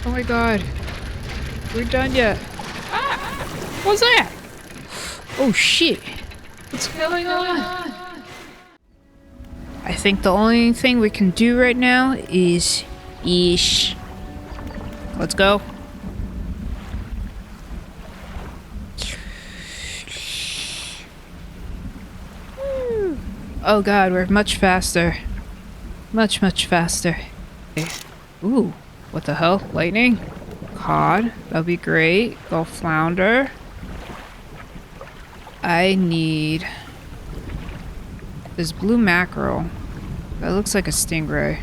Oh my god. We're done yet. Ah! What's that? Oh shit. What's going on? I think the only thing we can do right now is... Yeesh. Let's go. Oh god, we're much faster. Much faster. Ooh, what the hell? Lightning? Cod, that'll be great. Go flounder. I need this blue mackerel. That looks like a stingray.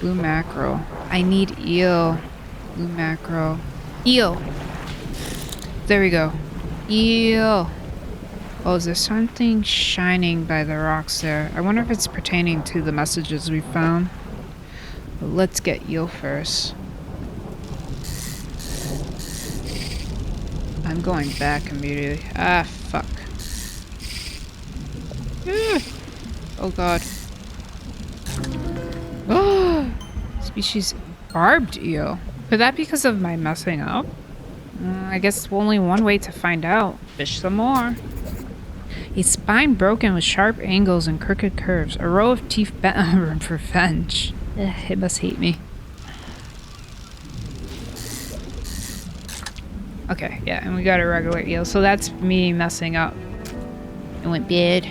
Blue mackerel. I need eel. Blue mackerel. Eel! There we go. Eel! Oh, is there something shining by the rocks there? I wonder if it's pertaining to the messages we found. But let's get eel first. I'm going back immediately. Ah, fuck. Oh god. Oh! Species barbed eel. Could that be because of my messing up? I guess only one way to find out. Fish some more. A spine broken with sharp angles and crooked curves. A row of teeth bent on for revenge. It must hate me. Okay, yeah, and we got a regular eel. So that's me messing up. It went bad.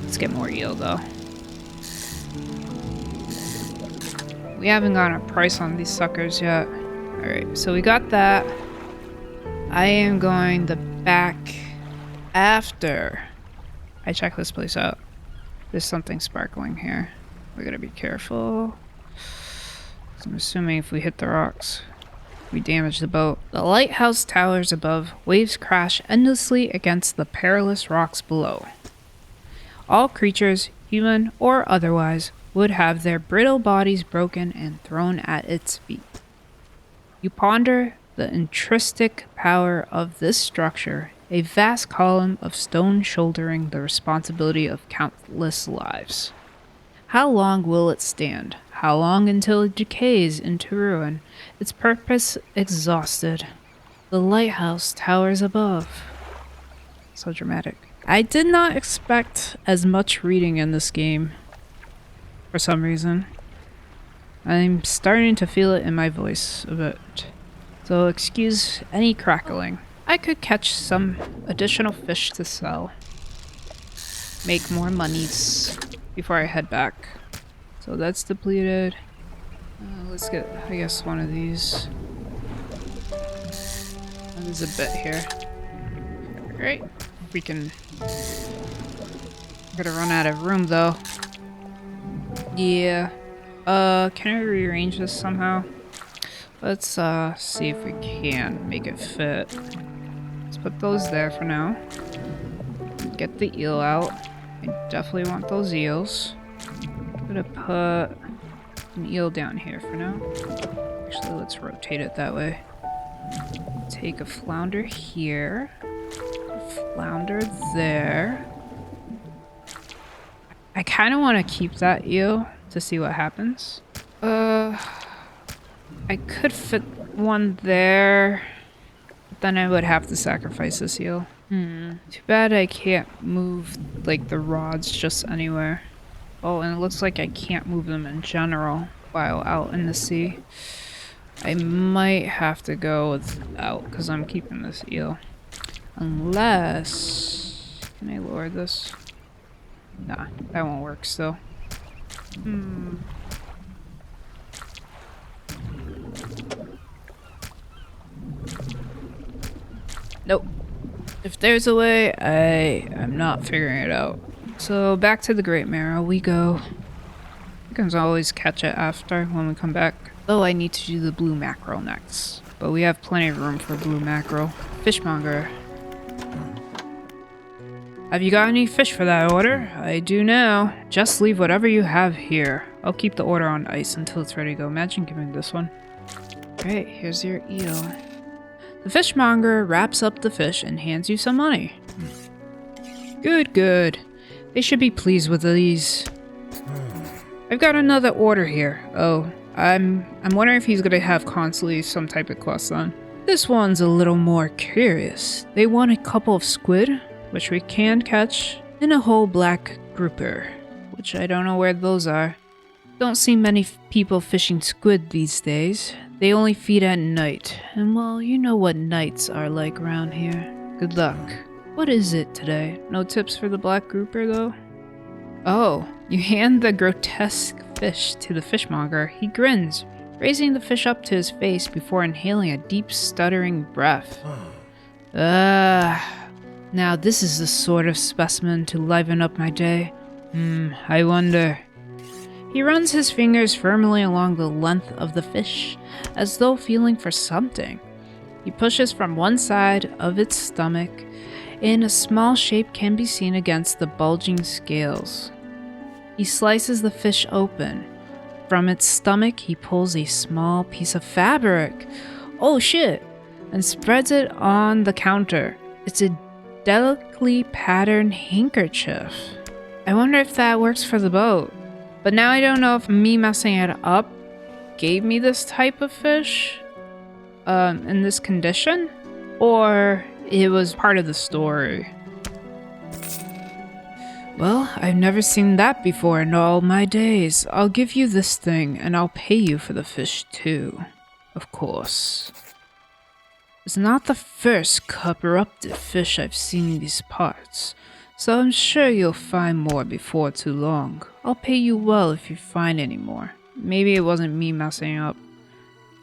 Let's get more eel though. We haven't gotten a price on these suckers yet. Alright, so we got that. I am going the back after I check this place out. There's something sparkling here. We gotta be careful. I'm assuming if we hit the rocks, we damage the boat. The lighthouse towers above. Waves crash endlessly against the perilous rocks below. All creatures, human or otherwise, would have their brittle bodies broken and thrown at its feet. You ponder the intrinsic power of this structure, a vast column of stone shouldering the responsibility of countless lives. How long will it stand? How long until it decays into ruin, its purpose exhausted? The lighthouse towers above. So dramatic. I did not expect as much reading in this game. For some reason. I'm starting to feel it in my voice a bit. So excuse any crackling. I could catch some additional fish to sell. Make more monies before I head back. So that's depleted. Let's get, I guess, one of these. There's a bit here. Great. We can... Gotta run out of room though. Yeah. Can I rearrange this somehow? Let's see if we can make it fit. Let's put those there for now. Get the eel out. I definitely want those eels. I'm gonna put an eel down here for now. Actually, let's rotate it that way. Take a flounder here. A flounder there. I kind of want to keep that eel to see what happens. I could fit one there, but then I would have to sacrifice this eel. Too bad I can't move like the rods just anywhere. Oh, and it looks like I can't move them in general while out in the sea. I might have to go without because I'm keeping this eel. Unless... Can I lower this? Nah, that won't work still. Nope. If there's a way, I'm not figuring it out. So back to the Great Marrow we go. We can always catch it after when we come back. Though I need to do the blue mackerel next. But we have plenty of room for blue mackerel. Fishmonger. Have you got any fish for that order? I do now. Just leave whatever you have here. I'll keep the order on ice until it's ready to go. Imagine giving this one. Alright, here's your eel. The fishmonger wraps up the fish and hands you some money. Good, good. They should be pleased with these. I've got another order here. Oh, I'm wondering if he's gonna have constantly some type of quest then. This one's a little more curious. They want a couple of squid, which we can catch, and a whole black grouper, which I don't know where those are. Don't see many people fishing squid these days. They only feed at night, and well, you know what nights are like around here. Good luck. What is it today? No tips for the black grouper though? Oh, you hand the grotesque fish to the fishmonger. He grins, raising the fish up to his face before inhaling a deep stuttering breath. Now this is the sort of specimen to liven up my day. I wonder. He runs his fingers firmly along the length of the fish, as though feeling for something. He pushes from one side of its stomach, and a small shape can be seen against the bulging scales. He slices the fish open. From its stomach, he pulls a small piece of fabric. Oh shit! And spreads it on the counter. It's a delicately patterned handkerchief. I wonder if that works for the boat. But now I don't know if me messing it up gave me this type of fish in this condition, or it was part of the story. Well, I've never seen that before in all my days. I'll give you this thing, and I'll pay you for the fish too. Of course. It's not the first corrupted fish I've seen in these parts, so I'm sure you'll find more before too long. I'll pay you well if you find any more. Maybe it wasn't me messing up.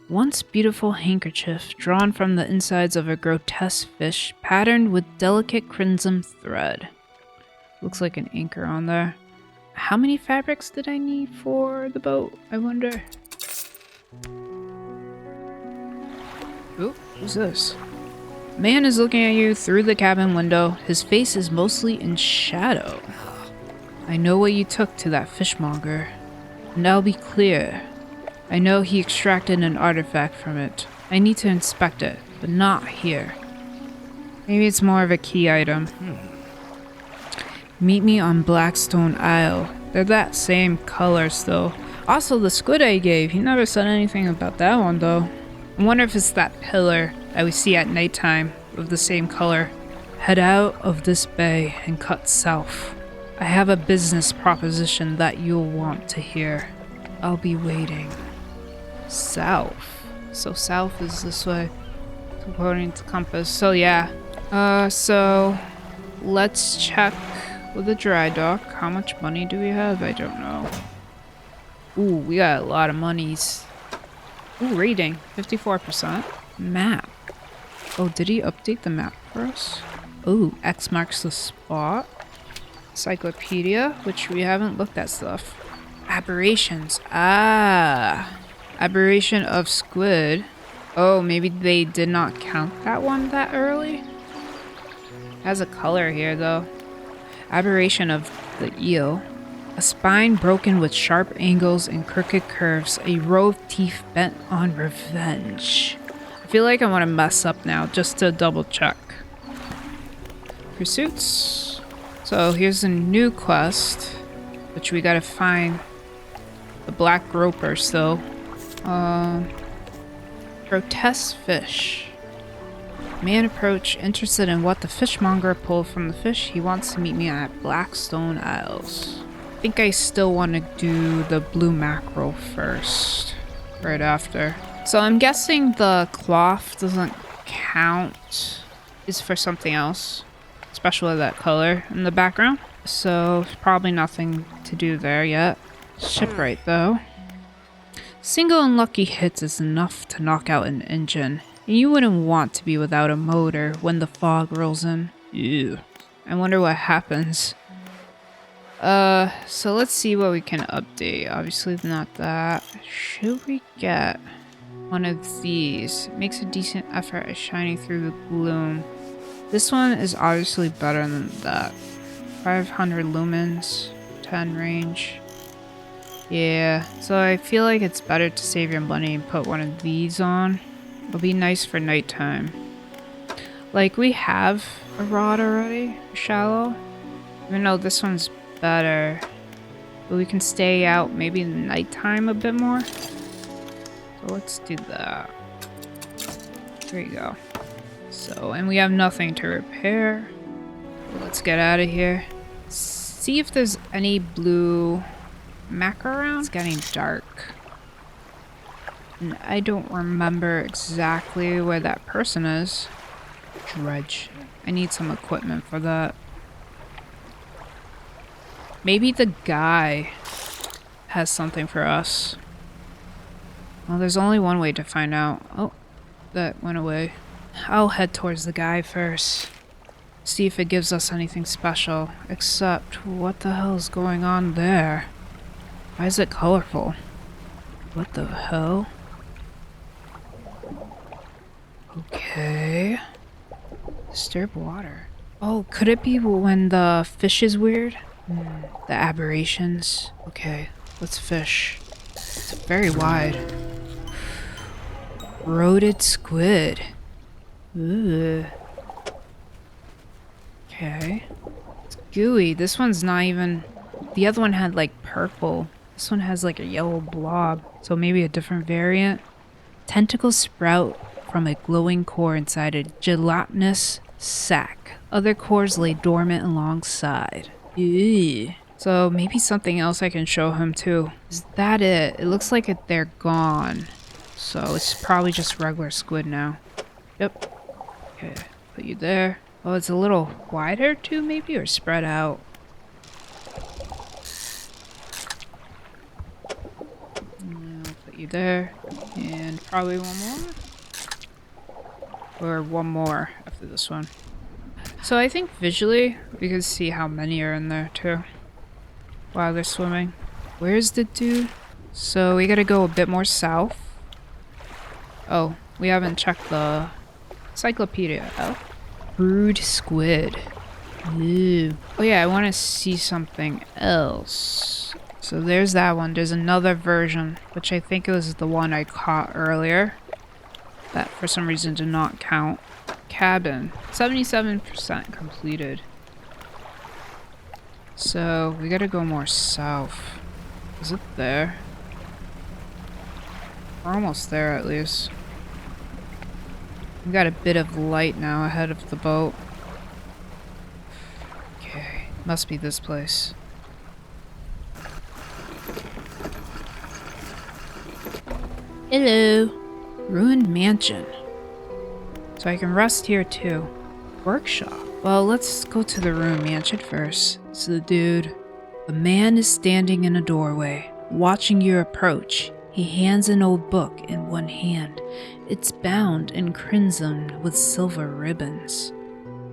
Once beautiful handkerchief drawn from the insides of a grotesque fish patterned with delicate crimson thread. Looks like an anchor on there. How many fabrics did I need for the boat, I wonder? Ooh, who's this? Man is looking at you through the cabin window. His face is mostly in shadow. I know what you took to that fishmonger. And I'll be clear. I know he extracted an artifact from it. I need to inspect it, but not here. Maybe it's more of a key item. Meet me on Blackstone Isle. They're that same color still. Also, the squid I gave, he never said anything about that one though. I wonder if it's that pillar that we see at nighttime of the same color. Head out of this bay and cut south. I have a business proposition that you'll want to hear. I'll be waiting. South. So south is this way, according to compass. So yeah. So let's check with the dry dock. How much money do we have? I don't know. Ooh, we got a lot of monies. Ooh, rating. 54%. Map. Oh, did he update the map for us? Ooh, X marks the spot. Encyclopedia, which we haven't looked at stuff. Aberrations. Ah. Aberration of squid. Oh, maybe they did not count that one that early? Has a color here, though. Aberration of the eel. A spine broken with sharp angles and crooked curves. A row of teeth bent on revenge. I feel like I want to mess up now just to double check. Pursuits. So here's a new quest, which we gotta find the black groper still. Grotesque fish. Man approach, interested in what the fishmonger pulled from the fish. He wants to meet me at Blackstone Isles. I think I still want to do the blue mackerel first, right after. So I'm guessing the cloth doesn't count, is for something else, especially that color in the background. So probably nothing to do there yet. Shipwright though. Single unlucky hits is enough to knock out an engine, and you wouldn't want to be without a motor when the fog rolls in. Ew. I wonder what happens. So let's see what we can update. Obviously not that. Should we get one of these? It makes a decent effort at shining through the gloom. This one is obviously better than that. 500 lumens, 10 range. Yeah, so I feel like it's better to save your money and put one of these on. It'll be nice for nighttime. Like, we have a rod already, shallow. Even though this one's better. But we can stay out maybe in the nighttime a bit more. let's do that. There you go. So, and we have nothing to repair. Let's get out of here. See if there's any blue mech around. It's getting dark. And I don't remember exactly where that person is. Dredge. I need some equipment for that. Maybe the guy has something for us. Well, there's only one way to find out. Oh, that went away. I'll head towards the guy first. See if it gives us anything special. Except, what the hell is going on there? Why is it colorful? What the hell? Okay. Disturb water. Oh, could it be when the fish is weird? The aberrations. Okay, let's fish. It's very wide. Roded squid. Ooh. Okay. It's gooey. This one's not even... The other one had like purple. This one has like a yellow blob. So maybe a different variant. Tentacles sprout from a glowing core inside a gelatinous sac. Other cores lay dormant alongside. Ew. So maybe something else I can show him too. Is that it? It looks like they're gone. So it's probably just regular squid now. Yep. Okay, put you there. Oh, it's a little wider too maybe, or spread out. I'll put you there. And probably one more. Or one more after this one. So I think visually, we can see how many are in there too. While they're swimming. Where's the dude? So we gotta go a bit more south. Oh, we haven't checked the encyclopedia out. Brood squid. Ooh. Oh yeah, I want to see something else. So there's that one. There's another version, which I think it was the one I caught earlier. That for some reason did not count. Cabin. 77% completed. So we gotta go more south. Is it there? We're almost there at least. We got a bit of light now ahead of the boat. Okay, must be this place. Hello. Ruined mansion. So I can rest here too. Workshop. Well, let's go to the ruined mansion first. It's the dude. The man is standing in a doorway, watching you approach. He hands an old book in one hand. It's bound in crimson with silver ribbons.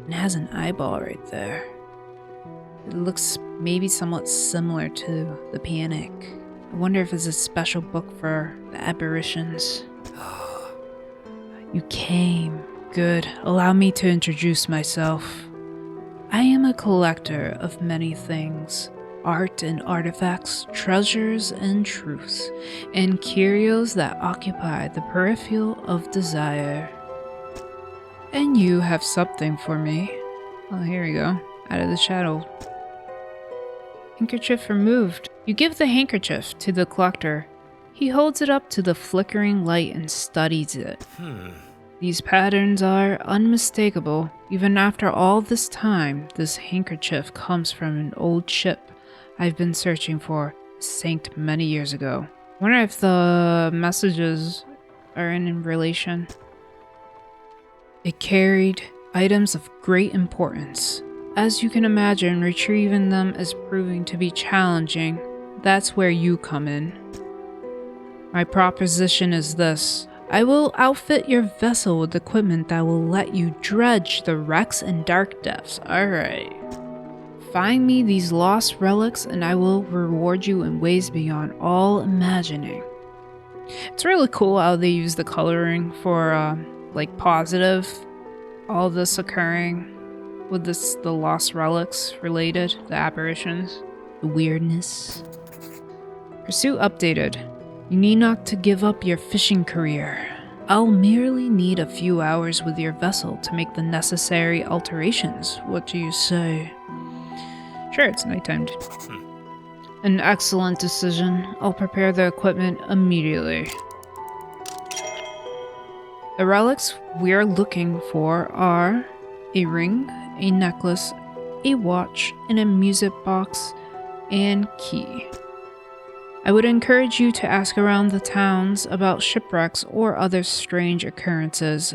And has an eyeball right there. It looks maybe somewhat similar to the Panic. I wonder if it's a special book for the aberrations. You came. Good. Allow me to introduce myself. I am a collector of many things. Art and artifacts, treasures and truths, and curios that occupy the peripheral of desire. And you have something for me. Oh, here we go. Out of the shadow. Handkerchief removed. You give the handkerchief to the collector. He holds it up to the flickering light and studies it. These patterns are unmistakable. Even after all this time, this handkerchief comes from an old ship I've been searching for, sank many years ago. Wonder if the messages are in relation. It carried items of great importance. As you can imagine, retrieving them is proving to be challenging. That's where you come in. My proposition is this. I will outfit your vessel with equipment that will let you dredge the wrecks and dark depths. Alright. Find me these lost relics and I will reward you in ways beyond all imagining. It's really cool how they use the coloring for like positive. All this occurring with the lost relics related, the aberrations, the weirdness. Pursuit updated. You need not to give up your fishing career. I'll merely need a few hours with your vessel to make the necessary alterations. What do you say? Sure, it's nighttime. An excellent decision. I'll prepare the equipment immediately. The relics we're looking for are a ring, a necklace, a watch, and a music box and key. I would encourage you to ask around the towns about shipwrecks or other strange occurrences,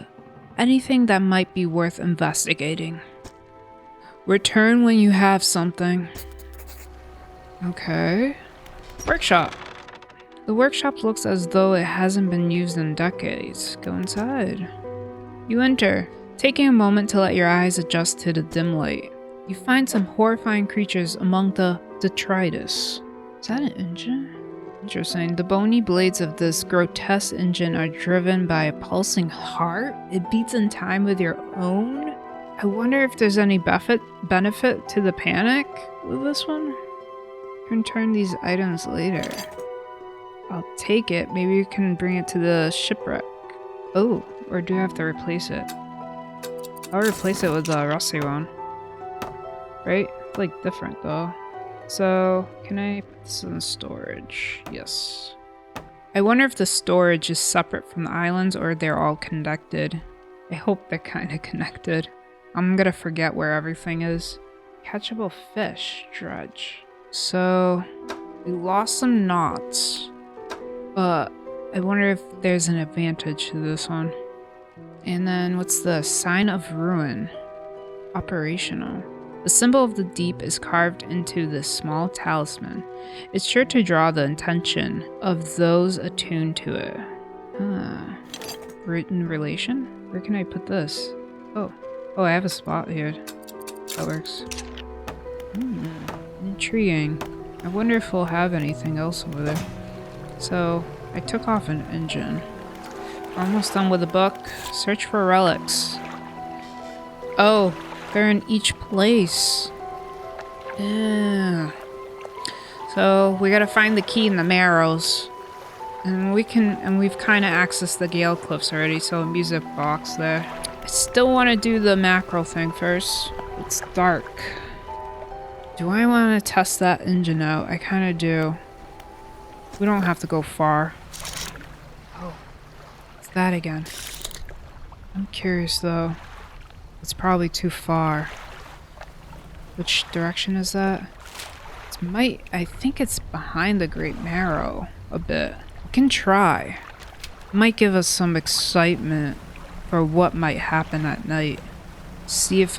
anything that might be worth investigating. Return when you have something. Okay. Workshop. The workshop looks as though it hasn't been used in decades. Go inside. You enter, taking a moment to let your eyes adjust to the dim light. You find some horrifying creatures among the detritus. Is that an engine? Interesting. The bony blades of this grotesque engine are driven by a pulsing heart. It beats in time with your own. I wonder if there's any benefit to the panic with this one. You can turn these items later. I'll take it. Maybe you can bring it to the shipwreck. Oh, or do I have to replace it? I'll replace it with the rusty one. Right? Like different though. So, can I put this in storage? Yes. I wonder if the storage is separate from the islands or they're all connected. I hope they're kind of connected. I'm gonna forget where everything is. Catchable fish, dredge. So, we lost some knots. But I wonder if there's an advantage to this one. And then what's the sign of ruin? Operational. The symbol of the deep is carved into this small talisman. It's sure to draw the attention of those attuned to it. Written relation? Where can I put this? Oh, I have a spot here. That works. Intriguing. I wonder if we'll have anything else over there. So, I took off an engine. Almost done with the book. Search for relics. Oh, they're in each place. Yeah. So, we gotta find the key in the marrows. And we've kind of accessed the Gale Cliffs already, so a music box there. I still want to do the macro thing first. It's dark. Do I want to test that engine out? I kind of do. We don't have to go far. Oh, it's that again. I'm curious though. It's probably too far. Which direction is that? I think it's behind the Great Marrow a bit. We can try. Might give us some excitement for what might happen at night. See if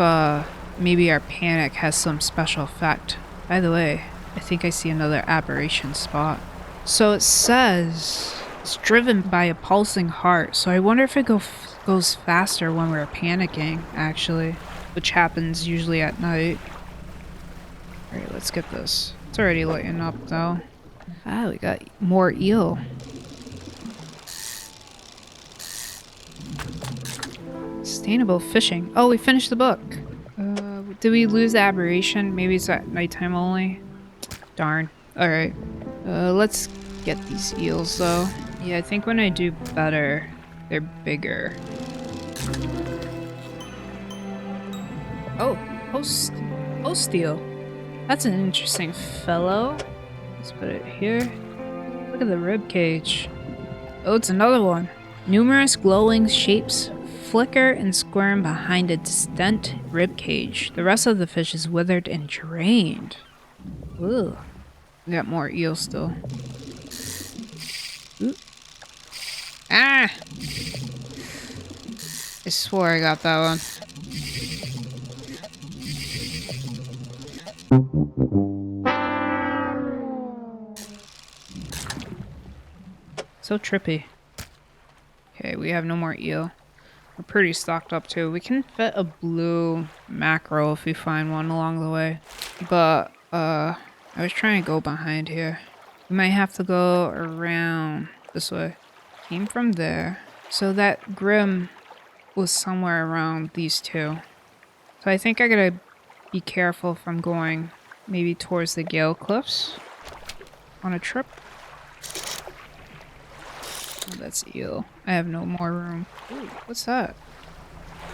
maybe our panic has some special effect. By the way, I think I see another aberration spot. So it says it's driven by a pulsing heart, so I wonder if it goes faster when we're panicking, actually, which happens usually at night. Alright, let's get this. It's already lighting up though. Ah, we got more eel. Sustainable fishing. Oh, we finished the book. Did we lose the aberration? Maybe it's at nighttime only? Darn. Alright. Let's get these eels though. Yeah, I think when I do better, they're bigger. Oh, host eel. That's an interesting fellow. Let's put it here. Look at the rib cage. Oh, it's another one. Numerous glowing shapes flicker and squirm behind its dent rib cage. The rest of the fish is withered and drained. Ooh. We got more eel still. Ooh. Ah! I swore I got that one. So trippy. Okay, we have no more eel. We're pretty stocked up too. We can fit a blue mackerel if we find one along the way. But, I was trying to go behind here. We might have to go around this way. Came from there. So that Grim was somewhere around these two. So I think I gotta be careful if I'm going maybe towards the Gale Cliffs on a trip. Oh, that's eel. I have no more room. Ooh, what's that?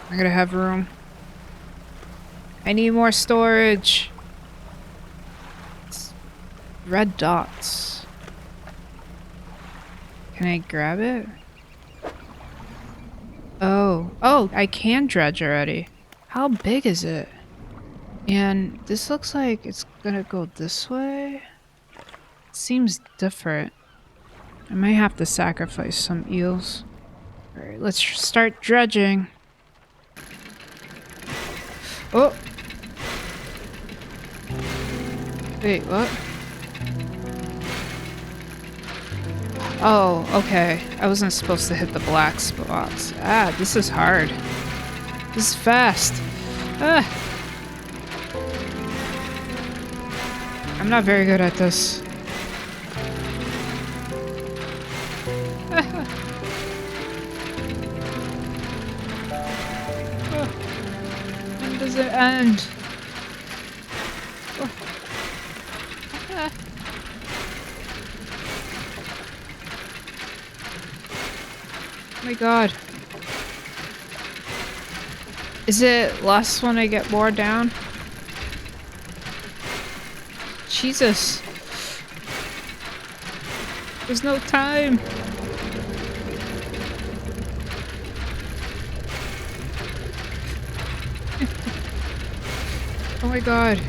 I gotta have room. I need more storage. It's red dots. Can I grab it? Oh, I can dredge already. How big is it? And this looks like it's gonna go this way. Seems different. I might have to sacrifice some eels. Alright, let's start dredging. Oh! Wait, what? Oh, okay. I wasn't supposed to hit the black spots. Ah, this is hard. This is fast. Ah! I'm not very good at this. When does it end? Oh. Ah. Oh my god. Is it less when I get more down? Jesus. There's no time. Oh my god.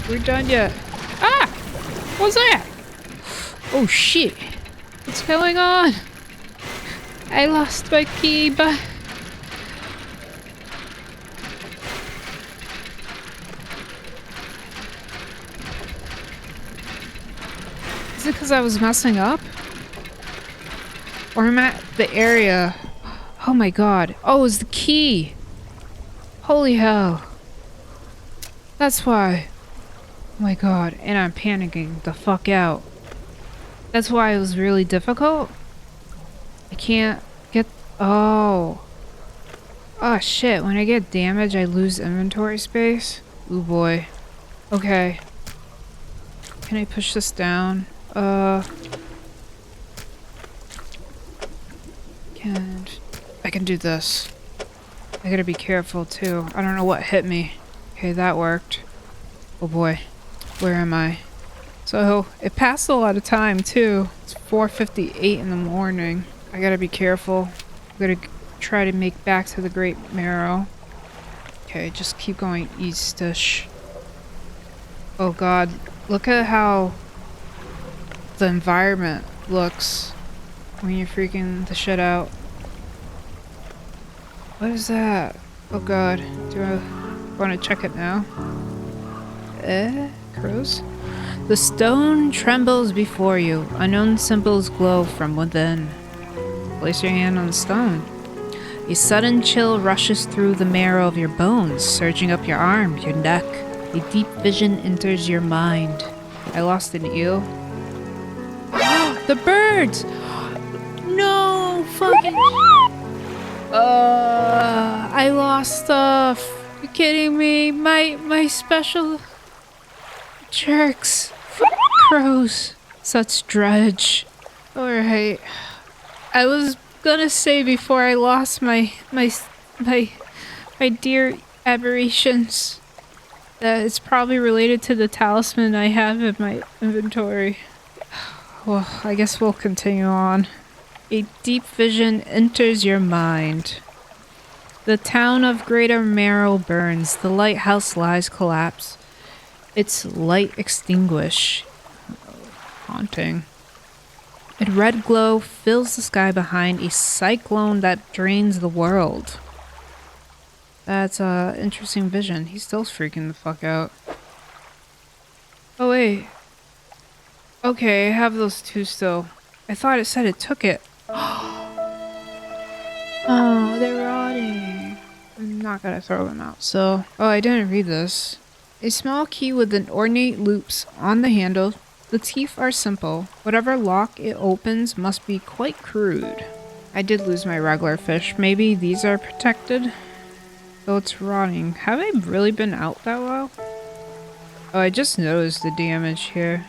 We're done yet. Ah! What's that? Oh shit. What's going on? I lost my key, but... Is it because I was messing up? Or am I at the area? Oh my god. Oh, it's the key! Holy hell. That's why. Oh my god. And I'm panicking the fuck out. That's why it was really difficult? I can't get... Oh. Oh shit. When I get damage, I lose inventory space? Ooh boy. Okay. Can I push this down? I can do this. I gotta be careful too. I don't know what hit me. Okay, that worked. Oh boy. Where am I? So, it passed a lot of time too. It's 4:58 in the morning. I gotta be careful. I'm gonna try to make back to the Great Marrow. Okay, just keep going east-ish. Oh god. Look at how the environment looks when you're freaking the shit out. What is that? Oh god. Do I want to check it now? Crows? The stone trembles before you. Unknown symbols glow from within. Place your hand on the stone. A sudden chill rushes through the marrow of your bones, surging up your arm, your neck. A deep vision enters your mind. I lost an eel. The birds! No! Fucking... I lost stuff. You're kidding me? My special... Jerks. Crows. Such dredge. Alright. I was gonna say before I lost my dear aberrations that it's probably related to the talisman I have in my inventory. Well, I guess we'll continue on. A deep vision enters your mind. The town of Greater Marrow burns. The lighthouse lies collapsed. Its light extinguished. Haunting. A red glow fills the sky behind a cyclone that drains the world. That's a interesting vision. He's still freaking the fuck out. Oh wait. Okay, I have those two still. I thought it said it took it. Oh, they're rotting. I'm not gonna throw them out. So, oh, I didn't read this. A small key with an ornate loops on the handle. The teeth are simple. Whatever lock it opens must be quite crude. I did lose my regular fish. Maybe these are protected? Though it's rotting. Have I really been out that while? Oh, I just noticed the damage here.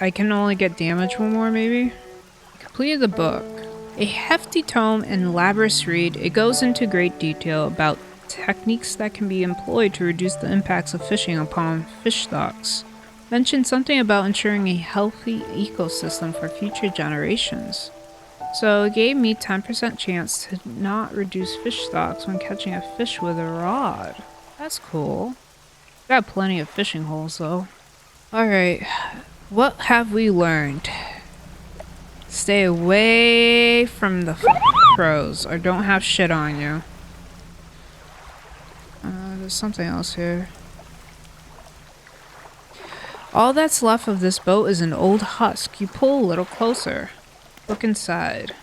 I can only get damage one more, maybe? Completed the book. A hefty tome and laborious read, it goes into great detail about techniques that can be employed to reduce the impacts of fishing upon fish stocks. Mentioned something about ensuring a healthy ecosystem for future generations. So it gave me 10% chance to not reduce fish stocks when catching a fish with a rod. That's cool. Got plenty of fishing holes though. Alright, what have we learned? Stay away from the pros or don't have shit on you. There's something else here. All that's left of this boat is an old husk. You pull a little closer. Look inside.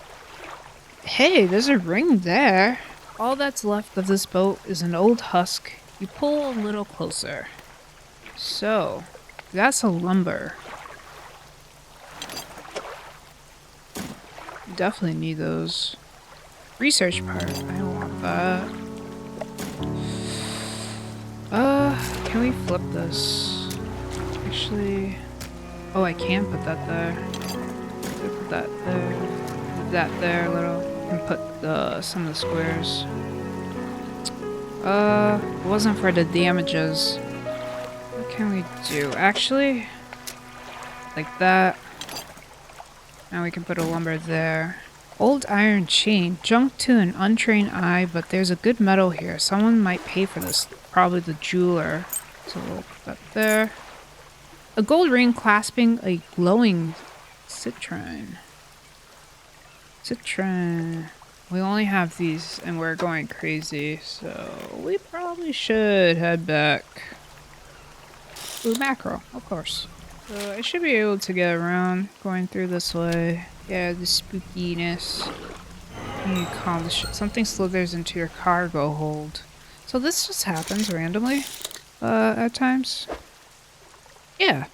Hey, there's a ring there. All that's left of this boat is an old husk. You pull a little closer. So, that's a lumber. Definitely need those. Research part. I don't want that. Can we flip this? Actually... Oh, I can put that there. Put that there. Put that there a little. And put some of the squares. It wasn't for the damages. What can we do? Actually... Like that. Now we can put a lumber there. Old iron chain. Junk to an untrained eye, but there's a good metal here. Someone might pay for this. Probably the jeweler. So we'll put that there. A gold ring clasping a glowing citrine. Citrine. We only have these and we're going crazy, so we probably should head back. Ooh, mackerel, of course. So I should be able to get around going through this way. Yeah, the spookiness. You calm the shit. Something slithers into your cargo hold. So this just happens randomly, at times. Yeah.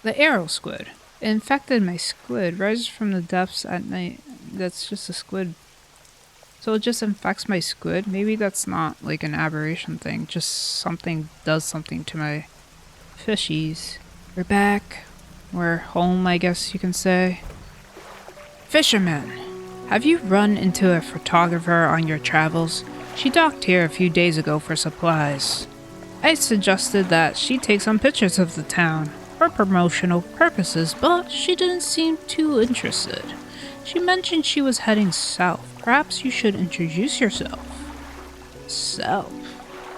The arrow squid. It infected my squid. Rises from the depths at night. That's just a squid. So it just infects my squid? Maybe that's not like an aberration thing. Just something does something to my fishies. We're back. We're home, I guess you can say. Fisherman! Have you run into a photographer on your travels? She docked here a few days ago for supplies. I suggested that she take some pictures of the town for promotional purposes, but she didn't seem too interested. She mentioned she was heading south. Perhaps you should introduce yourself. South?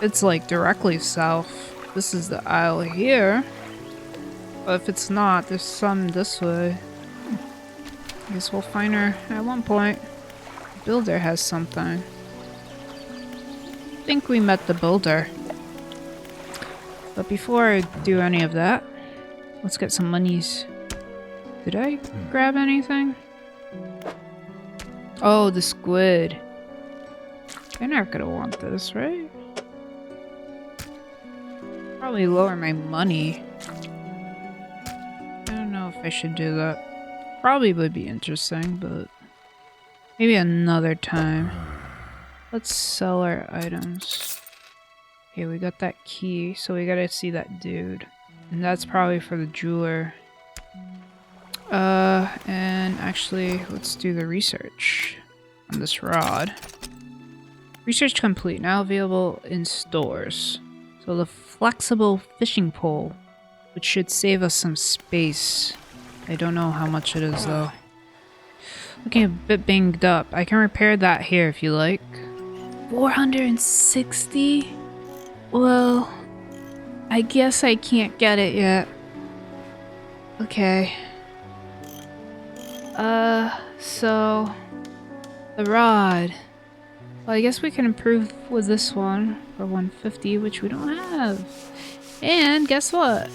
It's like directly south. This is the isle here. But if it's not, there's some this way. I guess we'll find her at one point. The builder has something. I think we met the builder. But before I do any of that, let's get some monies. Did I grab anything? Oh, the squid. They're not gonna want this, right? Probably lower my money. I don't know if I should do that. Probably would be interesting, but maybe another time. Let's sell our items. Okay, we got that key, so we gotta see that dude. And that's probably for the jeweler. And actually, let's do the research on this rod. Research complete, now available in stores. So the flexible fishing pole, which should save us some space. I don't know how much it is though. Looking a bit banged up. I can repair that here if you like. 460? Well, I guess I can't get it yet. Okay. So the rod. Well, I guess we can improve with this one for 150, which we don't have. And guess what?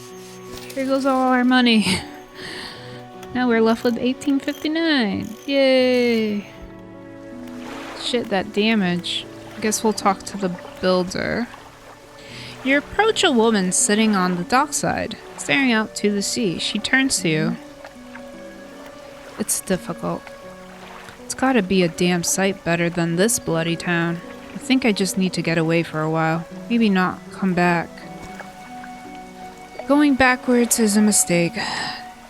Here goes all our money. Now we're left with 1859. Yay! Shit, that damage. I guess we'll talk to the builder. You approach a woman sitting on the dockside, staring out to the sea. She turns to you. It's difficult. It's gotta be a damn sight better than this bloody town. I think I just need to get away for a while. Maybe not come back. Going backwards is a mistake.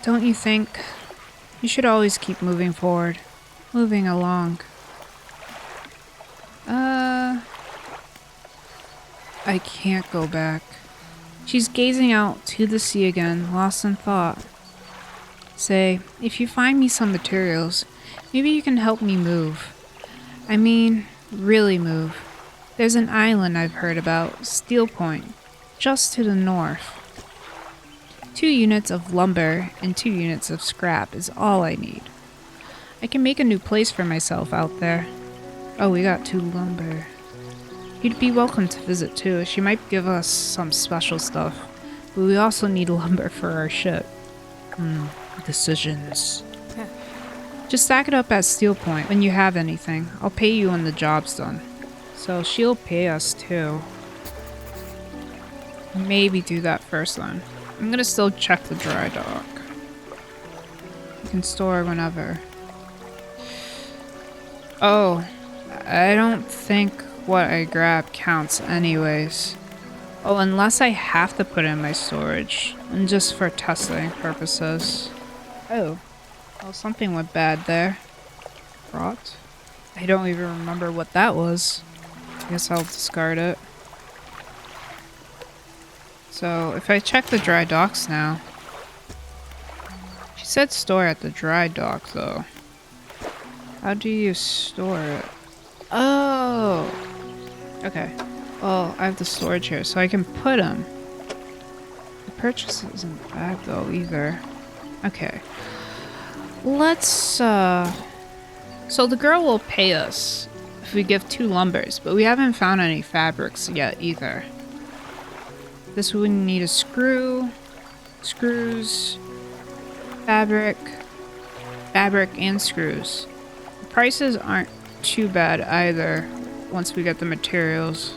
Don't you think? You should always keep moving forward. Moving along. I can't go back. She's gazing out to the sea again, lost in thought. Say, if you find me some materials, Maybe you can help me move. I mean, really move. There's an island I've heard about, Steel Point, just to the north. 2 units of lumber and 2 units of scrap is all I need. I can make a new place for myself out there. Oh, we got 2 lumber. You'd be welcome to visit too. She might give us some special stuff. But we also need lumber for our ship. Decisions. Just stack it up at Steel Point when you have anything. I'll pay you when the job's done. So she'll pay us too. Maybe do that first then. I'm gonna still check the dry dock. You can store whenever. Oh, I don't think what I grab counts anyways. Oh, unless I have to put it in my storage. And just for testing purposes. Oh. Well, something went bad there. Rot? I don't even remember what that was. I guess I'll discard it. So, if I check the dry docks now. She said store at the dry dock though. How do you store it? Oh! Okay. Well, I have the storage here, so I can put them. The purchase isn't bad though either. Okay. Let's, So the girl will pay us if we give 2 lumbers, but we haven't found any fabrics yet either. This would need a screw, screws, fabric, and screws. The prices aren't too bad either once we get the materials.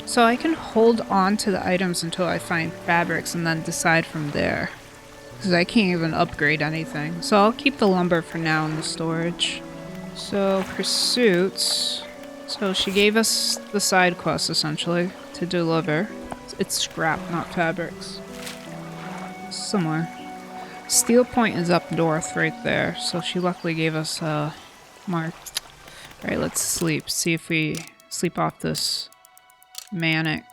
So I can hold on to the items until I find fabrics and then decide from there. Because I can't even upgrade anything. So I'll keep the lumber for now in the storage. So, pursuits. So she gave us the side quest essentially to deliver. It's scrap, not fabrics. Somewhere. Steel Point is up north right there. So she luckily gave us a mark. Alright, let's sleep. See if we sleep off this manic.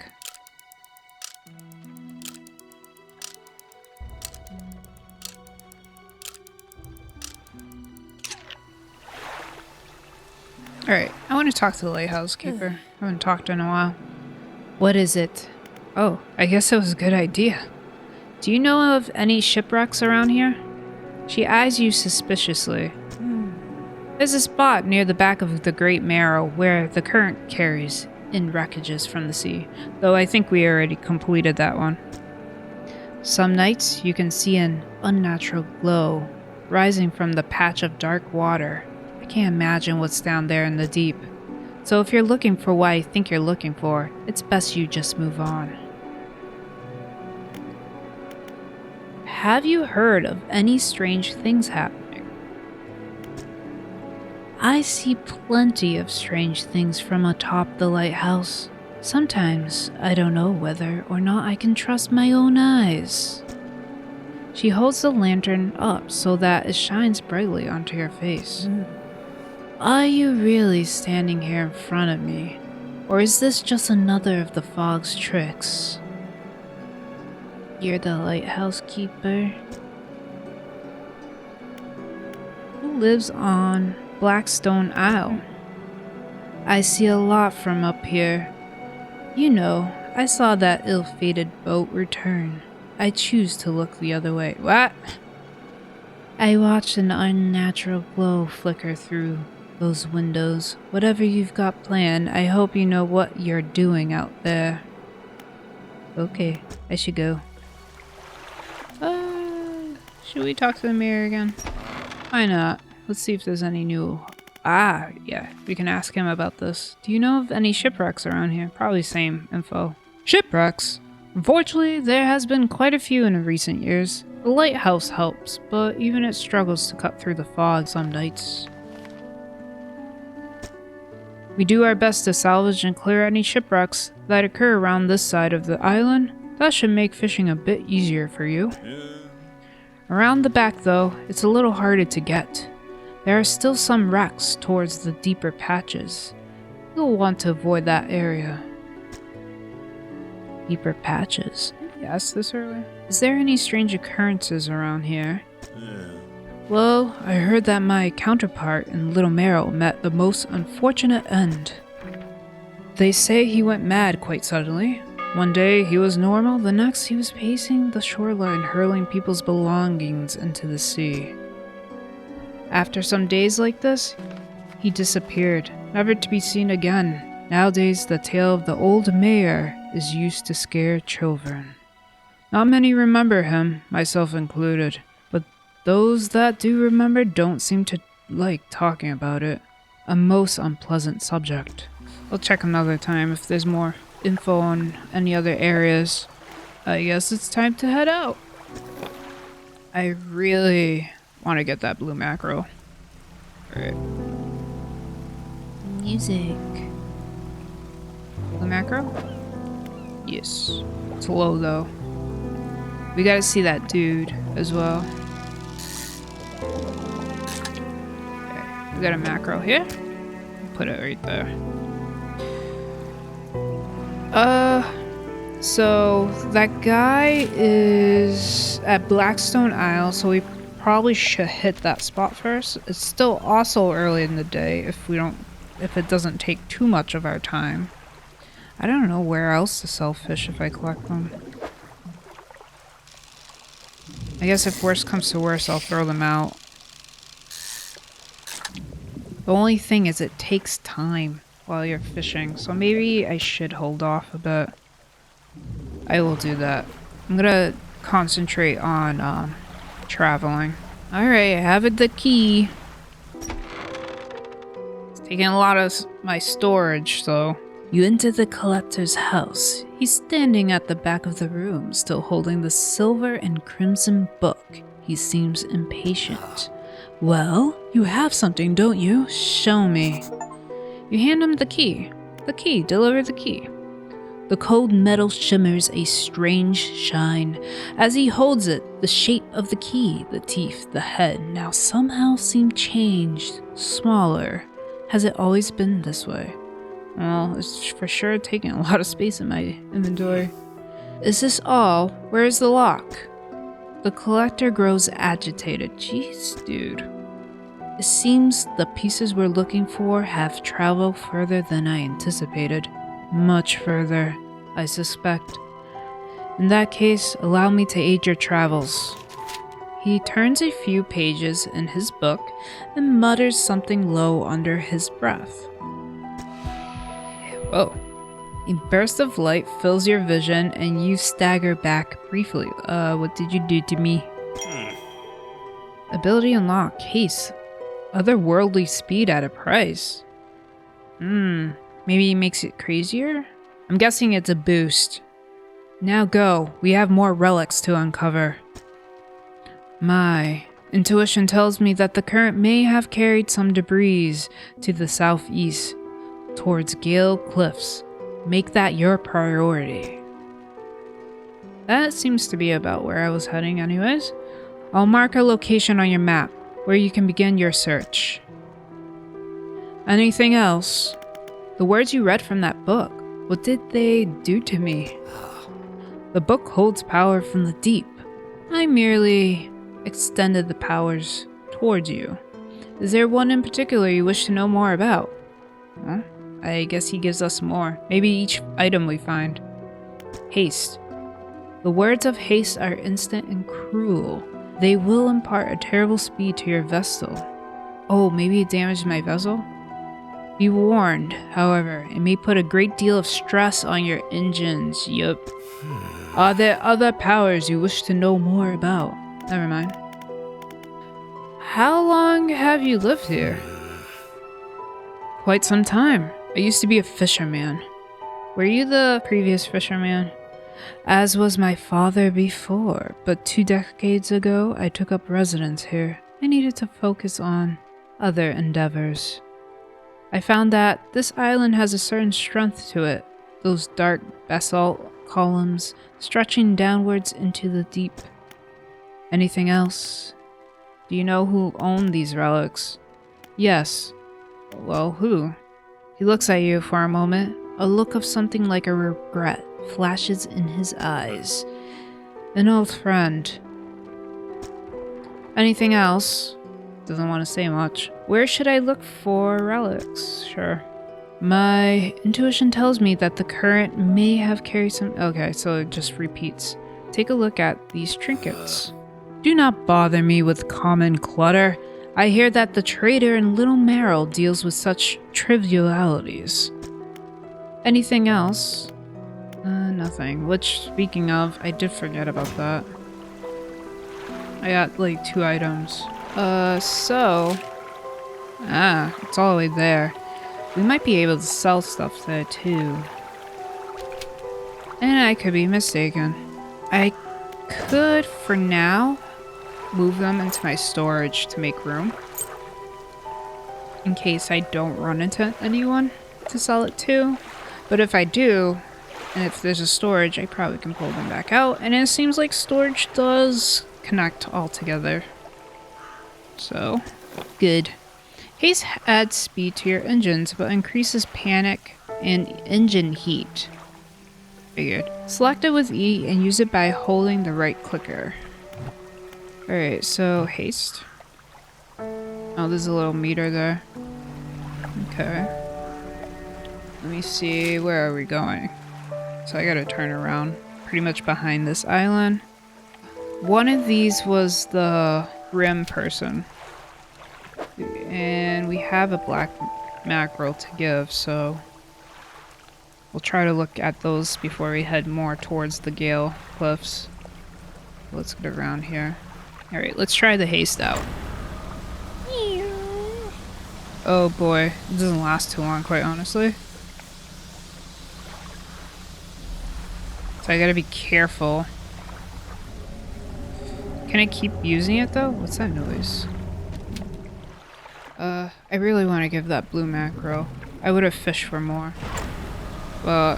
Alright, I want to talk to the lighthouse keeper. I haven't talked in a while. What is it? Oh, I guess it was a good idea. Do you know of any shipwrecks around here? She eyes you suspiciously. There's a spot near the back of the Great Marrow where the current carries in wreckages from the sea, though I think we already completed that one. Some nights you can see an unnatural glow rising from the patch of dark water. I can't imagine what's down there in the deep. So if you're looking for what I think you're looking for, it's best you just move on. Have you heard of any strange things happening? I see plenty of strange things from atop the lighthouse. Sometimes I don't know whether or not I can trust my own eyes. She holds the lantern up so that it shines brightly onto your face. Are you really standing here in front of me? Or is this just another of the fog's tricks? You're the lighthouse keeper? Who lives on Blackstone Isle? I see a lot from up here. You know, I saw that ill-fated boat return. I choose to look the other way. What? I watched an unnatural glow flicker through those windows. Whatever you've got planned, I hope you know what you're doing out there. Okay, I should go. Should we talk to the mirror again? Why not? Let's see if there's any new... Ah, yeah, we can ask him about this. Do you know of any shipwrecks around here? Probably same info. Shipwrecks? Unfortunately, there has been quite a few in recent years. The lighthouse helps, but even it struggles to cut through the fog some nights. We do our best to salvage and clear any shipwrecks that occur around this side of the island. That should make fishing a bit easier for you. Around the back though, it's a little harder to get. There are still some wrecks towards the deeper patches. You'll want to avoid that area. Deeper patches? Did you ask this earlier? Is there any strange occurrences around here? Well, I heard that my counterpart in Little Merrill met the most unfortunate end. They say he went mad quite suddenly. One day he was normal, the next he was pacing the shoreline, hurling people's belongings into the sea. After some days like this, he disappeared, never to be seen again. Nowadays, the tale of the old mayor is used to scare children. Not many remember him, myself included, but those that do remember don't seem to like talking about it. A most unpleasant subject. I'll check another time if there's more info on any other areas. I guess it's time to head out. I really want to get that blue mackerel. Alright. Music. Blue mackerel? Yes. It's low though. We gotta see that dude as well. Okay. We got a mackerel here. Put it right there. So that guy is at Blackstone Isle, so we probably should hit that spot first. It's still also early in the day if it doesn't take too much of our time. I don't know where else to sell fish if I collect them. I guess if worst comes to worst, I'll throw them out. The only thing is it takes time while you're fishing, so maybe I should hold off a bit. I will do that. I'm gonna concentrate on traveling. Alright, I have the key. It's taking a lot of my storage, so... You enter the collector's house. He's standing at the back of the room, still holding the silver and crimson book. He seems impatient. Well, you have something, don't you? Show me. You hand him the key. Deliver the key. The cold metal shimmers a strange shine. As he holds it, the shape of the key, the teeth, the head, now somehow seem changed, smaller. Has it always been this way? Well, it's for sure taking a lot of space in my inventory. Is this all? Where is the lock? The collector grows agitated. Jeez, dude. It seems the pieces we're looking for have traveled further than I anticipated. Much further, I suspect. In that case, allow me to aid your travels. He turns a few pages in his book and mutters something low under his breath. Whoa. A burst of light fills your vision and you stagger back briefly. What did you do to me? Ability unlocked. Haste. Otherworldly speed at a price. Maybe it makes it crazier? I'm guessing it's a boost. Now go. We have more relics to uncover. My intuition tells me that the current may have carried some debris to the southeast, towards Gale Cliffs. Make that your priority. That seems to be about where I was heading anyways. I'll mark a location on your map where you can begin your search. Anything else? The words you read from that book, what did they do to me? The book holds power from the deep. I merely extended the powers towards you. Is there one in particular you wish to know more about? Huh? I guess he gives us more. Maybe each item we find. Haste. The words of haste are instant and cruel. They will impart a terrible speed to your vessel. Oh, maybe it damaged my vessel? Be warned, however, it may put a great deal of stress on your engines. Yup. Are there other powers you wish to know more about? Never mind. How long have you lived here? Quite some time. I used to be a fisherman. Were you the previous fisherman? As was my father before, but 2 decades ago I took up residence here. I needed to focus on other endeavors. I found that this island has a certain strength to it, those dark basalt columns stretching downwards into the deep. Anything else? Do you know who owned these relics? Yes. Well, who? He looks at you for a moment. A look of something like a regret flashes in his eyes. An old friend. Anything else? Doesn't want to say much. Where should I look for relics? Sure. My intuition tells me that the current may have carried some... Okay, so it just repeats. Take a look at these trinkets. Do not bother me with common clutter. I hear that the trader in Little Merrill deals with such trivialities. Anything else? Nothing. Which, speaking of, I did forget about that. I got like 2 items. It's all the way there. We might be able to sell stuff there too. And I could be mistaken. I could, for now, move them into my storage to make room. In case I don't run into anyone to sell it to. But if I do, and if there's a storage, I probably can pull them back out. And it seems like storage does connect all together. So, good. Haste adds speed to your engines, but increases panic and engine heat. Figured. Select it with E and use it by holding the right clicker. Alright, so haste. Oh, there's a little meter there. Okay. Let me see, where are we going? So I gotta turn around. Pretty much behind this island. One of these was the rim person. And we have a black mackerel to give, so we'll try to look at those before we head more towards the Gale Cliffs. Let's get around here. Alright, let's try the haste out. Oh boy, it doesn't last too long, quite honestly. So I gotta be careful. Can I keep using it though? What's that noise? I really want to give that blue mackerel. I would have fished for more. But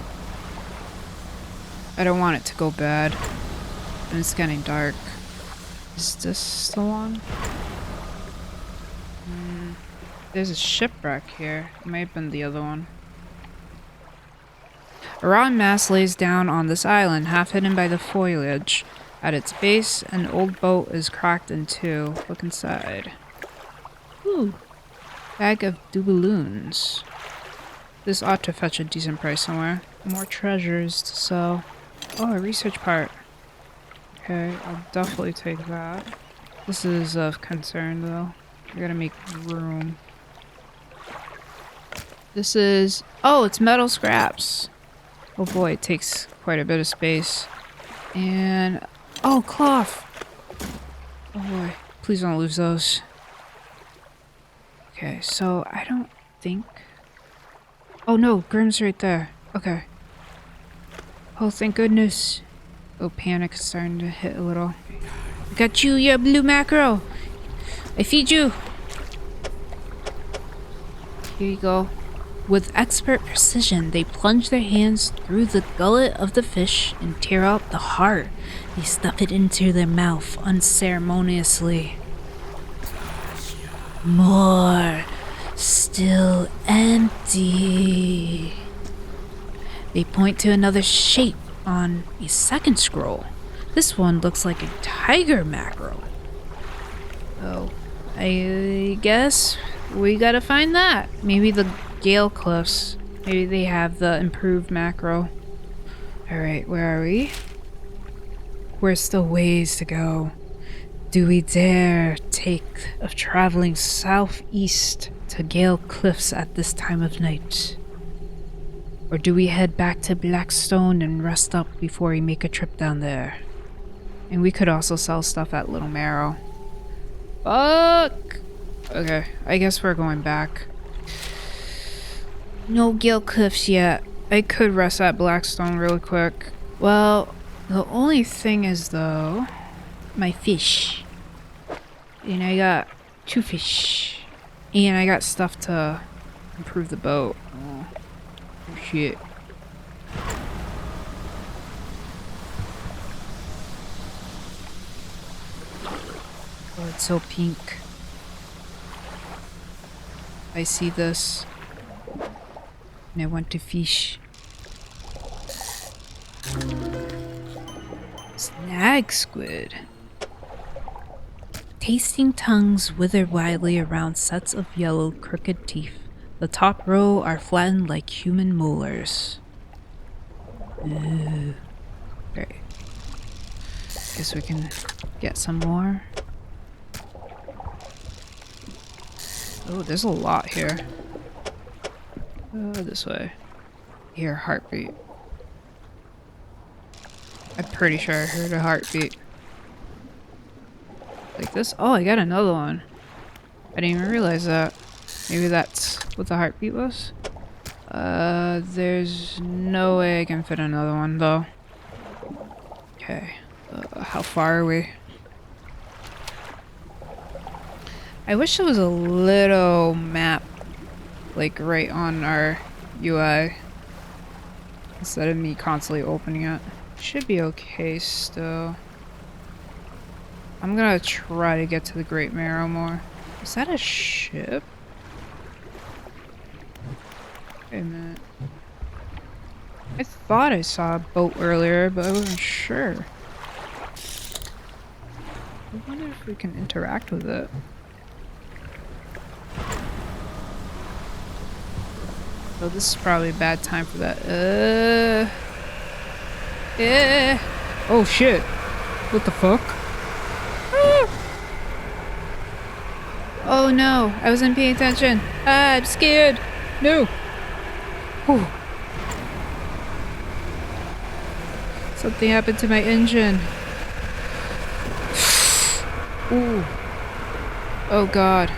I don't want it to go bad. And it's getting dark. Is this the one? There's a shipwreck here. It might have been the other one. A rotten mass lays down on this island, half hidden by the foliage. At its base, an old boat is cracked in 2. Look inside. Ooh. Bag of doubloons. This ought to fetch a decent price somewhere. More treasures to sell. Oh, a research part. Okay, I'll definitely take that. This is of concern though. I gotta make room. This is... Oh, it's metal scraps. Oh boy, it takes quite a bit of space. And... Oh, cloth! Oh boy, please don't lose those. Okay, so I don't think... Oh no, Grim's right there. Okay. Oh, thank goodness. Oh, panic is starting to hit a little. I got you, you blue mackerel! I feed you! Here you go. With expert precision, they plunge their hands through the gullet of the fish and tear out the heart. They stuff it into their mouth unceremoniously. More. Still empty. They point to another shape on a second scroll. This one looks like a tiger mackerel. Oh, I guess we gotta find that. Maybe the Gale Cliffs. Maybe they have the improved mackerel. Alright, where are we? We're still ways to go. Do we dare take of traveling southeast to Gale Cliffs at this time of night? Or do we head back to Blackstone and rest up before we make a trip down there? And we could also sell stuff at Little Merrill. Fuck! Okay, I guess we're going back. No Gale Cliffs yet. I could rest at Blackstone really quick. Well, the only thing is though, my fish. And I got 2 fish. And I got stuff to improve the boat. Oh shit. Oh, it's so pink. I see this. And I want to fish. Snag squid. Tasting tongues wither widely around sets of yellow, crooked teeth. The top row are flattened like human molars. Ooh. Alright. Guess we can get some more. Oh, there's a lot here. This way. Hear a heartbeat. I'm pretty sure I heard a heartbeat. Like this? Oh, I got another one. I didn't even realize that. Maybe that's what the heartbeat was? There's no way I can fit another one though. Okay. How far are we? I wish there was a little map like right on our UI instead of me constantly opening it. Should be okay still. I'm gonna try to get to the Great Marrow more. Is that a ship? Wait a minute. I thought I saw a boat earlier, but I wasn't sure. I wonder if we can interact with it. Oh, this is probably a bad time for that. Yeah. Oh shit. What the fuck? Oh no, I wasn't paying attention. Ah, I'm scared. No. Whew. Something happened to my engine. Ooh. Oh god.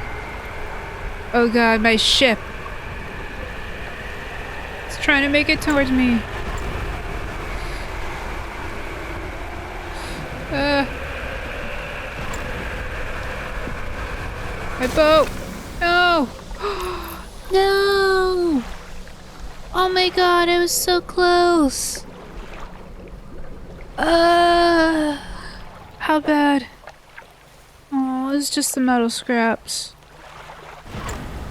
Oh god, my ship. It's trying to make it towards me. My boat! No! No! Oh my god, I was so close! How bad? Oh, it's just the metal scraps.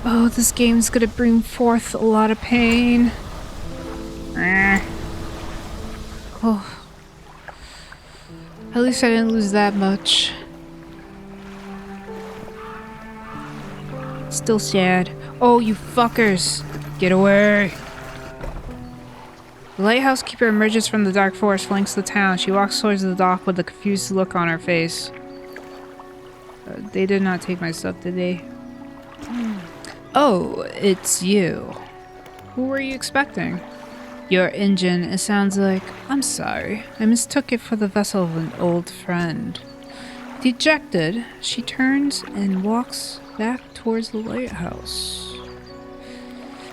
Oh, this game's gonna bring forth a lot of pain. Oh. At least I didn't lose that much. Still sad. Oh, you fuckers! Get away! The lighthouse keeper emerges from the dark forest, flanks the town. She walks towards the dock with a confused look on her face. They did not take my stuff, did they? Oh, it's you. Who were you expecting? Your engine, it sounds like. I'm sorry. I mistook it for the vessel of an old friend. Dejected, she turns and walks back towards the lighthouse.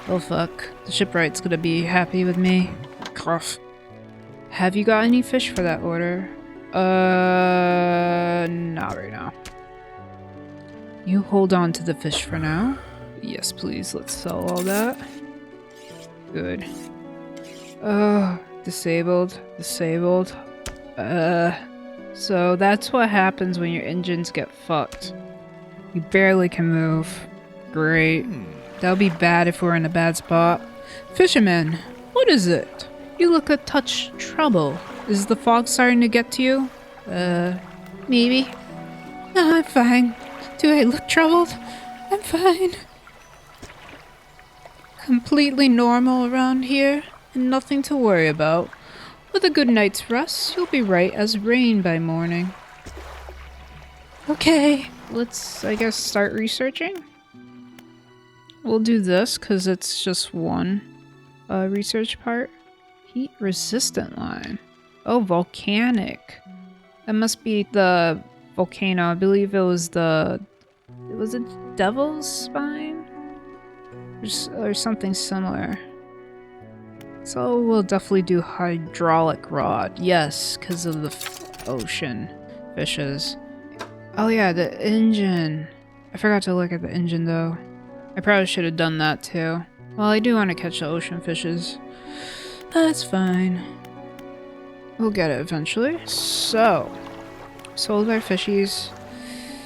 Oh fuck. The shipwright's gonna be happy with me. Cough. Have you got any fish for that order? Not right now. You hold on to the fish for now. Yes, please. Let's sell all that. Good. Disabled. Disabled. So that's what happens when your engines get fucked. You barely can move. Great. That would be bad if we're in a bad spot. Fisherman, what is it? You look a touch trouble. Is the fog starting to get to you? Maybe. No, I'm fine. Do I look troubled? I'm fine. Completely normal around here, and nothing to worry about. With a good night's rest, you'll be right as rain by morning. Okay, let's, I guess, start researching? We'll do this, because it's just one research part. Heat resistant line. Oh, volcanic. That must be the volcano. I believe it was the... Was it Devil's Spine? Or something similar. So we'll definitely do hydraulic rod. Yes, because of the ocean fishes. Oh yeah, the engine. I forgot to look at the engine though. I probably should have done that too. Well, I do want to catch the ocean fishes. That's fine. We'll get it eventually. So, sold our fishies.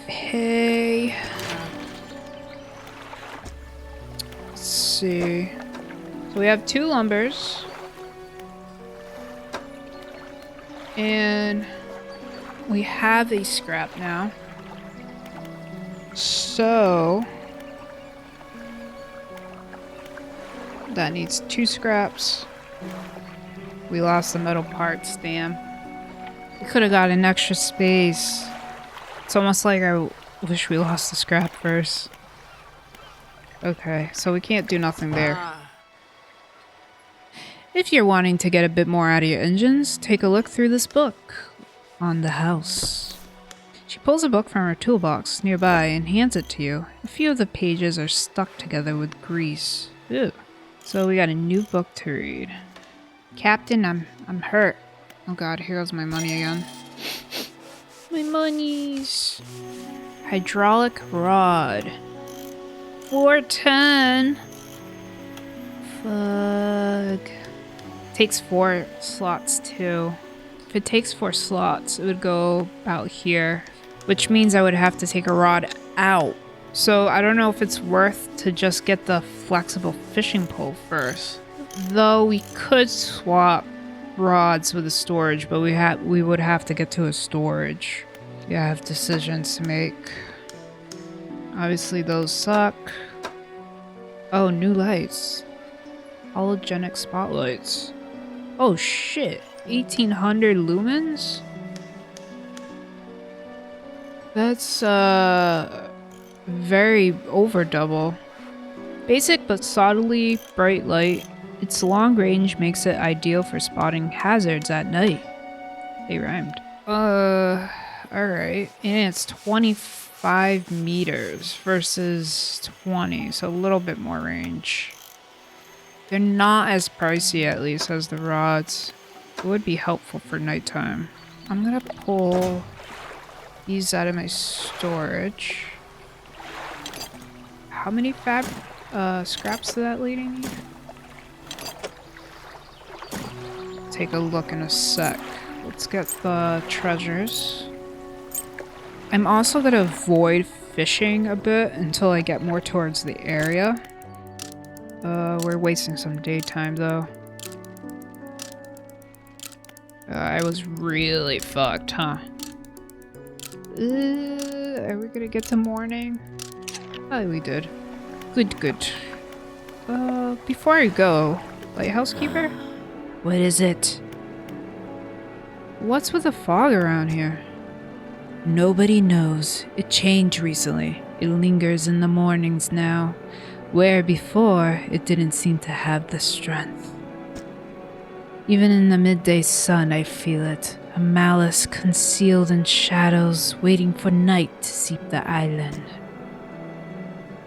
Hey. Let's see. So we have 2 lumbers. And we have a scrap now. So that needs 2 scraps. We lost the metal parts, damn. We could have got an extra space. It's almost like I wish we lost the scrap first. Okay, so we can't do nothing there. If you're wanting to get a bit more out of your engines, take a look through this book on the house. She pulls a book from her toolbox nearby and hands it to you. A few of the pages are stuck together with grease. Ew. So we got a new book to read. Captain, I'm hurt. Oh god, here goes my money again. My monies. Hydraulic rod. 410. Fuck. Takes 4 slots too. If it takes 4 slots, it would go about here, which means I would have to take a rod out. So I don't know if it's worth to just get the flexible fishing pole first. Though we could swap rods with the storage, but we would have to get to a storage. Yeah, I have decisions to make. Obviously those suck. Oh, new lights. Halogenic spotlights. Oh shit, 1800 lumens? That's very over double. Basic but solidly bright light. Its long range makes it ideal for spotting hazards at night. They rhymed. Alright. And it's 25 meters versus 20, so a little bit more range. They're not as pricey, at least, as the rods. It would be helpful for nighttime. I'm gonna pull these out of my storage. How many scraps did that lady need? Take a look in a sec. Let's get the treasures. I'm also gonna avoid fishing a bit until I get more towards the area. We're wasting some daytime though. I was really fucked, huh? Are we gonna get to morning? Oh, we did. Good, good. Before I go, lighthouse keeper? What is it? What's with the fog around here? Nobody knows. It changed recently. It lingers in the mornings now, where before it didn't seem to have the strength. Even in the midday sun, I feel it. A malice concealed in shadows, waiting for night to seep the island.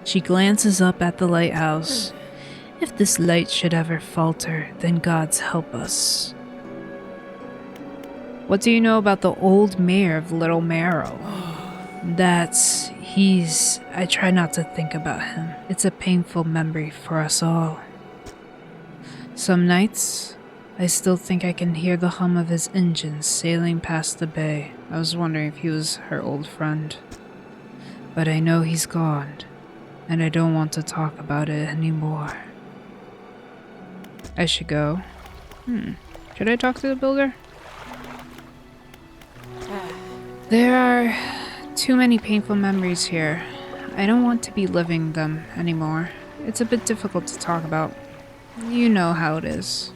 She glances up at the lighthouse. If this light should ever falter, then gods help us. What do you know about the old mayor of Little Marrow? I try not to think about him. It's a painful memory for us all. Some nights, I still think I can hear the hum of his engines sailing past the bay. I was wondering if he was her old friend. But I know he's gone, and I don't want to talk about it anymore. I should go. Should I talk to the builder? There are too many painful memories here. I don't want to be living them anymore. It's a bit difficult to talk about. You know how it is.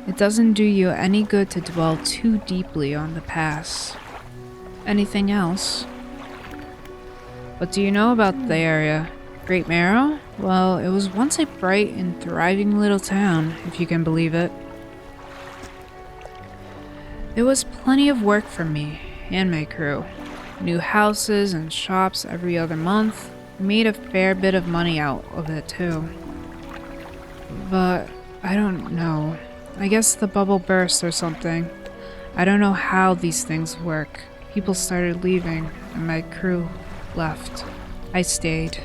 It doesn't do you any good to dwell too deeply on the past. Anything else? What do you know about the area? Great Marrow? Well, it was once a bright and thriving little town, if you can believe it. There was plenty of work for me and my crew. New houses and shops every other month. Made a fair bit of money out of it too. But I don't know. I guess the bubble burst or something. I don't know how these things work. People started leaving and my crew left. I stayed.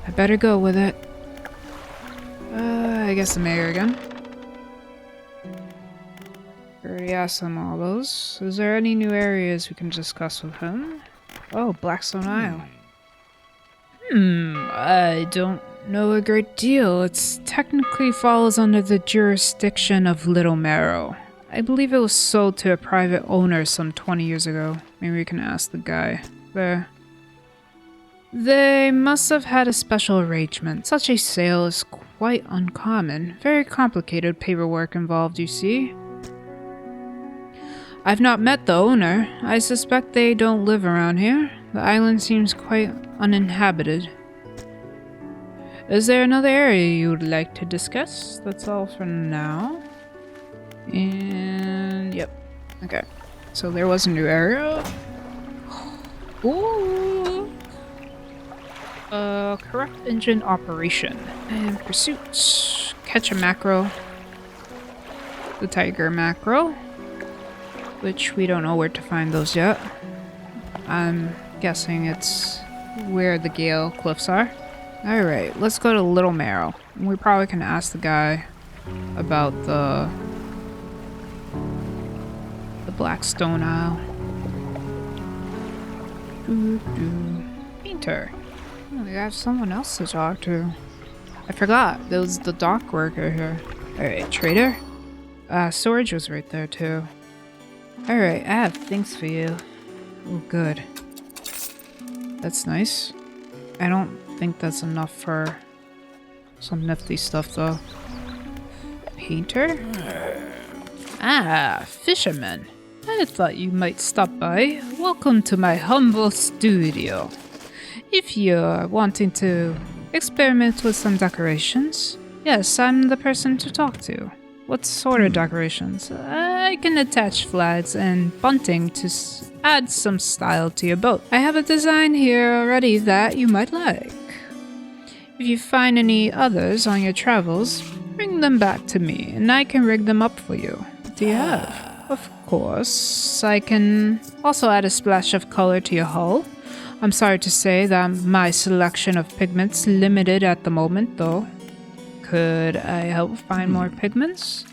I better go with it. I guess the mayor again. Already asked him all those. Is there any new areas we can discuss with him? Oh, Blackstone Isle. I don't know a great deal. It technically falls under the jurisdiction of Little Marrow. I believe it was sold to a private owner some 20 years ago. Maybe we can ask the guy there. They must have had a special arrangement. Such a sale is quite uncommon. Very complicated paperwork involved, you see. I've not met the owner. I suspect they don't live around here. The island seems quite uninhabited. Is there another area you would like to discuss? That's all for now. And yep. Okay. So there was a new area. Ooh. Correct engine operation. And pursuits. Catch a mackerel. The tiger mackerel. Which we don't know where to find those yet. I'm guessing it's where the Gale Cliffs are. Alright, let's go to Little Marrow. We probably can ask the guy about the Blackstone Isle. Painter. Oh, we have someone else to talk to. I forgot, there was the dock worker here. Alright, trader? Storage was right there too. Alright, I have things for you. Oh, good. That's nice. I don't think that's enough for some nifty stuff though. Painter? Ah, fisherman. I thought you might stop by. Welcome to my humble studio. If you're wanting to experiment with some decorations, yes, I'm the person to talk to. What sort of decorations? I can attach flags and bunting to add some style to your boat. I have a design here already that you might like. If you find any others on your travels, bring them back to me and I can rig them up for you. What do you have? Of course, I can also add a splash of color to your hull. I'm sorry to say that my selection of pigments limited at the moment though. Could I help find more pigments?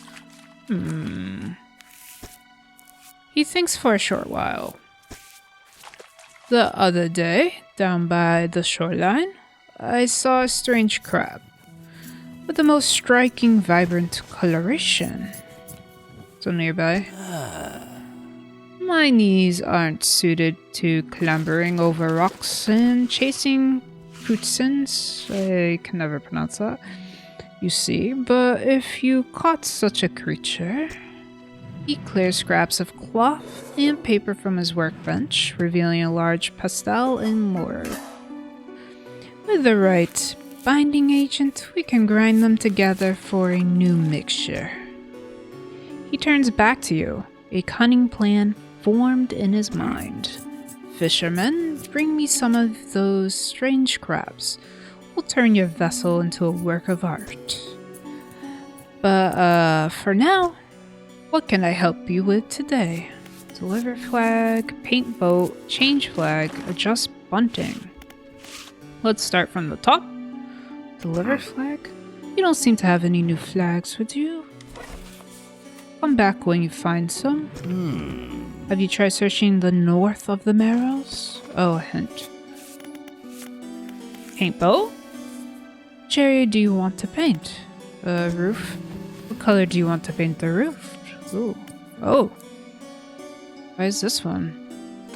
He thinks for a short while. The other day, down by the shoreline, I saw a strange crab with the most striking, vibrant coloration. So nearby. My knees aren't suited to clambering over rocks and chasing putsins. I can never pronounce that. You see, but if you caught such a creature... He clears scraps of cloth and paper from his workbench, revealing a large pastel and mortar. With the right binding agent, we can grind them together for a new mixture. He turns back to you, a cunning plan formed in his mind. Fishermen, bring me some of those strange crabs. We'll turn your vessel into a work of art. But, for now, what can I help you with today? Deliver flag, paint boat, change flag, adjust bunting. Let's start from the top. Deliver flag? You don't seem to have any new flags with you. Come back when you find some. Have you tried searching the north of the Marrows? Oh, a hint. Paint boat? Which area do you want to paint? Roof? What color do you want to paint the roof? Ooh. Oh. Why is this one?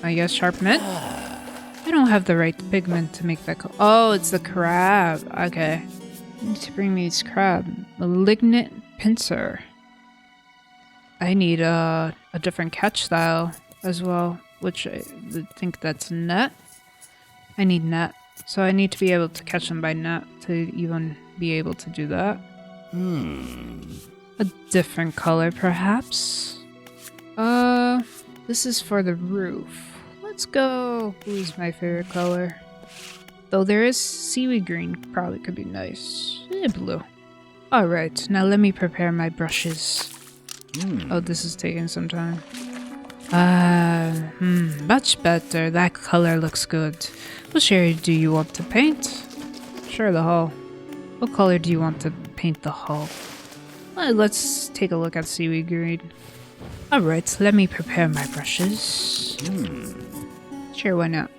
I guess sharp mint? I don't have the right pigment to make that oh, it's the crab. Okay. I need to bring me this crab. Malignant pincer. I need a different catch style as well, which I think that's net. I need net. So I need to be able to catch them by net to even be able to do that. A different color, perhaps? This is for the roof. Let's go. Blue's my favorite color. Though there is seaweed green, probably could be nice. Blue. Alright, now let me prepare my brushes. Oh, this is taking some time. Much better. That color looks good. Which area do you want to paint? Sure, the hull. What color do you want to paint the hull? Well, let's take a look at seaweed green. Alright, let me prepare my brushes. Sure, why not?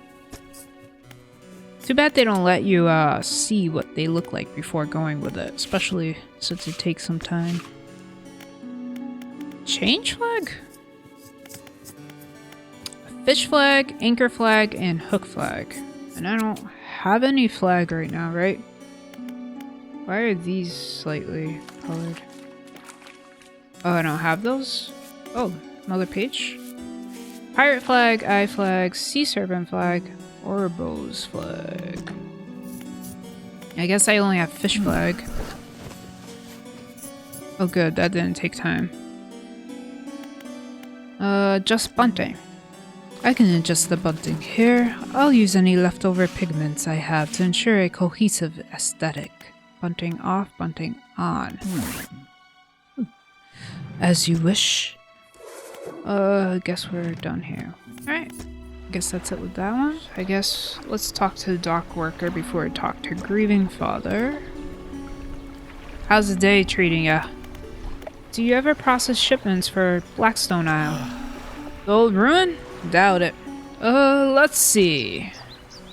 Too bad they don't let you see what they look like before going with it, especially since it takes some time. change flag? Fish flag, anchor flag, and hook flag. And I don't have any flag right now, right? Why are these slightly colored? Oh, I don't have those? Oh, another page? Pirate flag, eye flag, sea serpent flag, Orbos flag. I guess I only have fish flag. Oh good, that didn't take time. Just bunting. I can adjust the bunting here. I'll use any leftover pigments I have to ensure a cohesive aesthetic. Bunting off, bunting on. As you wish. I guess we're done here. Alright. I guess that's it with that one. I guess let's talk to the dock worker before I talk to grieving father. How's the day treating ya? Do you ever process shipments for Blackstone Isle? The old ruin? Doubt it. Let's see.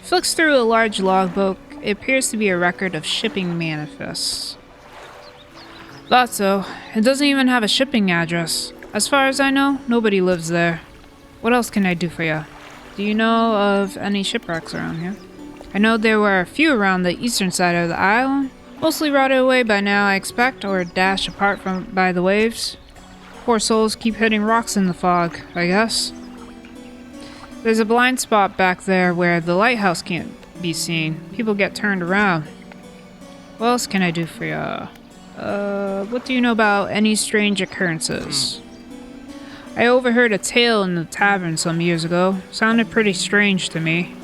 Flicks through a large logbook. It appears to be a record of shipping manifests. Thought so. It doesn't even have a shipping address. As far as I know, nobody lives there. What else can I do for ya? Do you know of any shipwrecks around here? I know there were a few around the eastern side of the island. Mostly rotted away by now, I expect, or dashed apart by the waves. Poor souls keep hitting rocks in the fog, I guess. There's a blind spot back there where the lighthouse can't be seen. People get turned around. What else can I do for ya? What do you know about any strange occurrences? I overheard a tale in the tavern some years ago. Sounded pretty strange to me.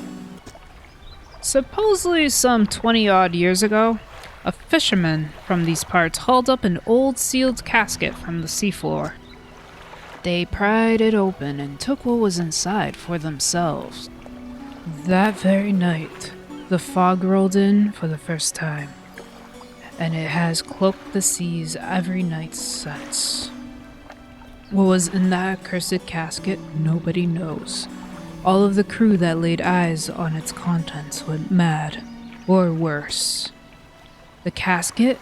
Supposedly some 20-odd years ago, a fisherman from these parts hauled up an old sealed casket from the seafloor. They pried it open and took what was inside for themselves. That very night, the fog rolled in for the first time, and it has cloaked the seas every night since. What was in that accursed casket, nobody knows. All of the crew that laid eyes on its contents went mad, or worse. The casket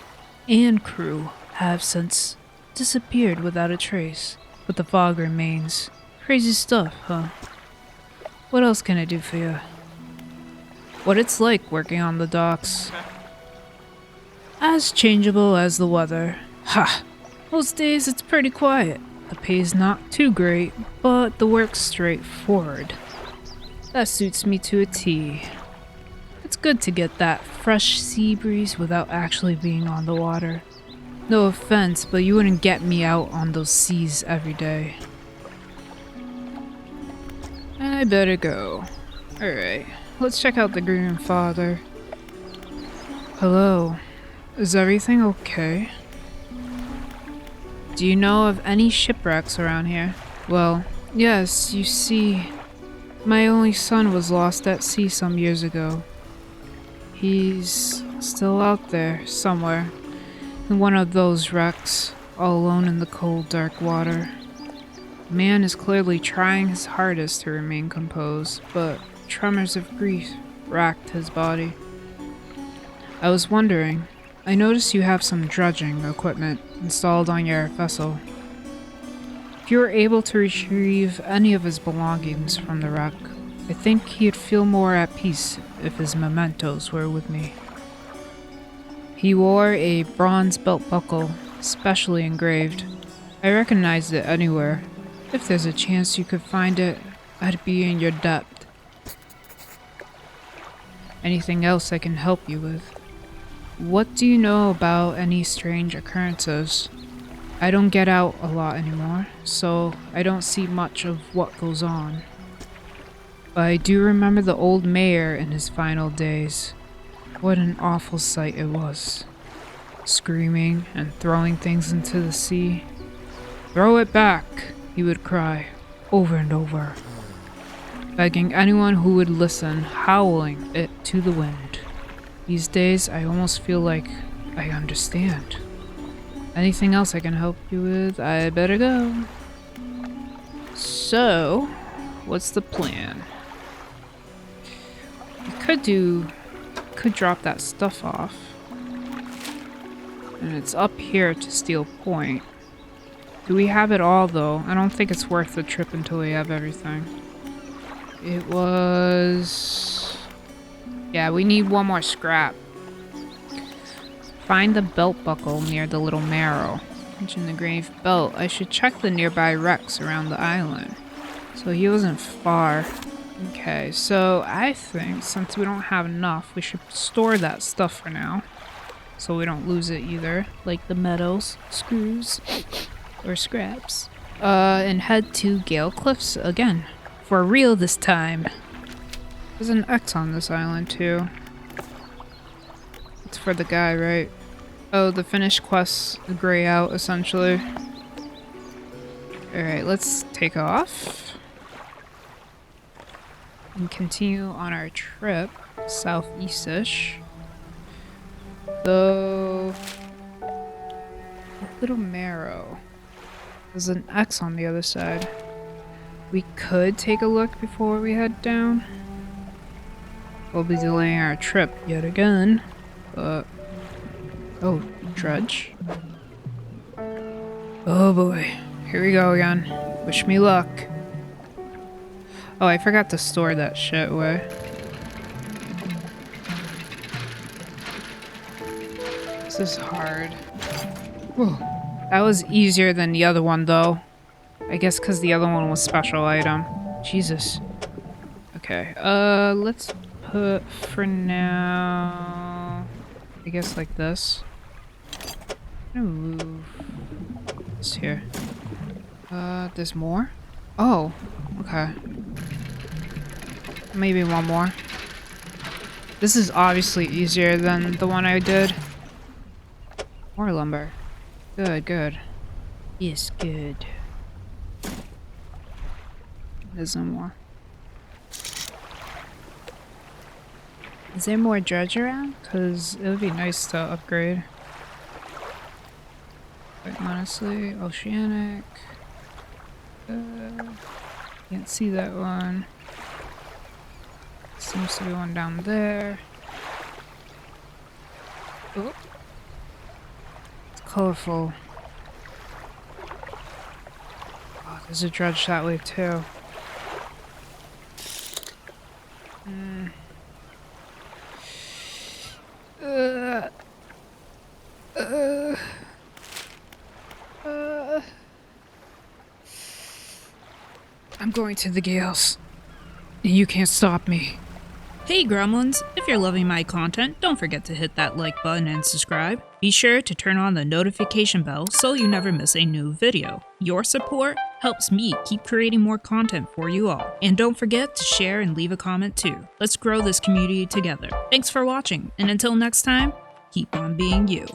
and crew have since disappeared without a trace, but the fog remains. Crazy stuff, huh? What else can I do for you? What it's like working on the docks. As changeable as the weather. Ha! Most days it's pretty quiet. The pay's not too great, but the work's straightforward. That suits me to a T. It's good to get that fresh sea breeze without actually being on the water. No offense, but you wouldn't get me out on those seas every day. I better go. Alright, let's check out the grieving father. Hello. Is everything okay? Do you know of any shipwrecks around here? Well, yes, you see, my only son was lost at sea some years ago. He's still out there, somewhere, in one of those wrecks, all alone in the cold, dark water. The man is clearly trying his hardest to remain composed, but tremors of grief racked his body. I was wondering, I noticed you have some dredging equipment installed on your vessel. If you were able to retrieve any of his belongings from the wreck, I think he'd feel more at peace if his mementos were with me. He wore a bronze belt buckle, specially engraved. I recognized it anywhere. If there's a chance you could find it, I'd be in your debt. Anything else I can help you with? What do you know about any strange occurrences? I don't get out a lot anymore, so I don't see much of what goes on. But I do remember the old mayor in his final days. What an awful sight it was. Screaming and throwing things into the sea. "Throw it back," he would cry, over and over. Begging anyone who would listen, howling it to the wind. These days, I almost feel like I understand. Anything else I can help you with? I better go. So, what's the plan? We could drop that stuff off. And it's up here to Steel Point. Do we have it all, though? I don't think it's worth the trip until we have everything. It was... Yeah, we need one more scrap. Find the belt buckle near the little marrow. Mention the grave belt. I should check the nearby wrecks around the island. So he wasn't far. Okay, so I think since we don't have enough, we should store that stuff for now. So we don't lose it either. Like the metals, screws, or scraps. And head to Gale Cliffs again. For real this time. There's an X on this island too. It's for the guy, right? Oh, the finished quests gray out, essentially. Alright, let's take off. And continue on our trip, southeast-ish. So... Little marrow. There's an X on the other side. We could take a look before we head down. We'll be delaying our trip yet again, but... Oh, dredge. Oh boy. Here we go again. Wish me luck. Oh, I forgot to store that shit away. This is hard. Whew. That was easier than the other one, though. I guess because the other one was special item. Jesus. Okay, let's put for now... I guess like this. I'm gonna move this here. There's more? Oh, okay. Maybe one more. This is obviously easier than the one I did. More lumber. Good, good. Yes, good. There's no more. Is there more dredge around? Because it would be nice to upgrade. Quite honestly, oceanic. Can't see that one. Seems to be one down there. Oh. It's colorful. Oh, there's a dredge that way too. I'm going to the Gales. You can't stop me. Hey gremlins, if you're loving my content, don't forget to hit that like button and subscribe. Be sure to turn on the notification bell so you never miss a new video. Your support helps me keep creating more content for you all. And don't forget to share and leave a comment too. Let's grow this community together. Thanks for watching, and until next time, keep on being you.